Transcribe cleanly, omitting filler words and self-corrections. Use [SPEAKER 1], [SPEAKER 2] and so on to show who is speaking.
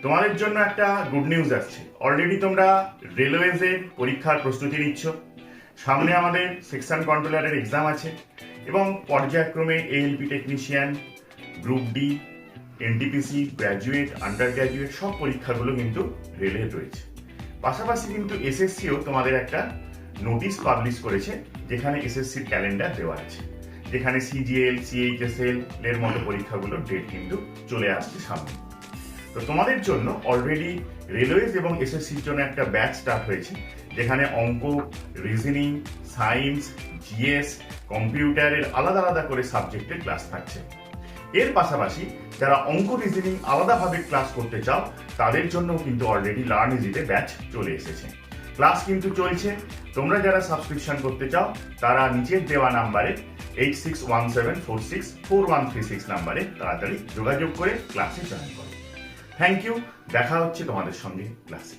[SPEAKER 1] তোমাদের জন্য একটা গুড নিউজ আসছে। অলরেডি তোমরা রেলওয়েজের পরীক্ষার প্রস্তুতি নিচ্ছ। সামনে আমাদের সেকশন কন্ট্রোলারের এক্সাম আছে এবং পর্যায়ক্রমে ALP technician, group D, NTPC, graduate, under graduate সব পরীক্ষাগুলো কিন্তু রেলের রয়েছে। পাশাপাশি কিন্তু এসএসসিও তোমাদের একটা নোটিশ পাবলিশ করেছে, যেখানে এসএসসির ক্যালেন্ডার দেওয়া আছে, যেখানে সিজিএল, সিএইচএসএল এর মতো পরীক্ষাগুলোর ডেট কিন্তু চলে আসছে সামনে। তো তোমাদের জন্য অলরেডি রেলওয়েজ এবং এসএসসির জন্য একটা ব্যাচ স্টার্ট হয়েছে, যেখানে অঙ্ক, রিজনিং, সায়েন্স, জিএস, কম্পিউটারের আলাদা আলাদা করে সাবজেক্টের ক্লাস থাকছে। এর পাশাপাশি যারা অঙ্ক, রিজনিং আলাদাভাবে ক্লাস করতে চাও তাদের জন্য কিন্তু অলরেডি লার্ন ইজিতে ব্যাচ চলে এসেছে। ক্লাস কিন্তু চলছে। তোমরা যারা সাবস্ক্রিপশন করতে চাও তারা নিচের দেওয়া নাম্বারে 8617464136 নাম্বারে তাড়াতাড়ি যোগাযোগ করে ক্লাসে জয়েন করো। থ্যাংক ইউ, দেখা হচ্ছে তোমাদের সঙ্গে ক্লাসে।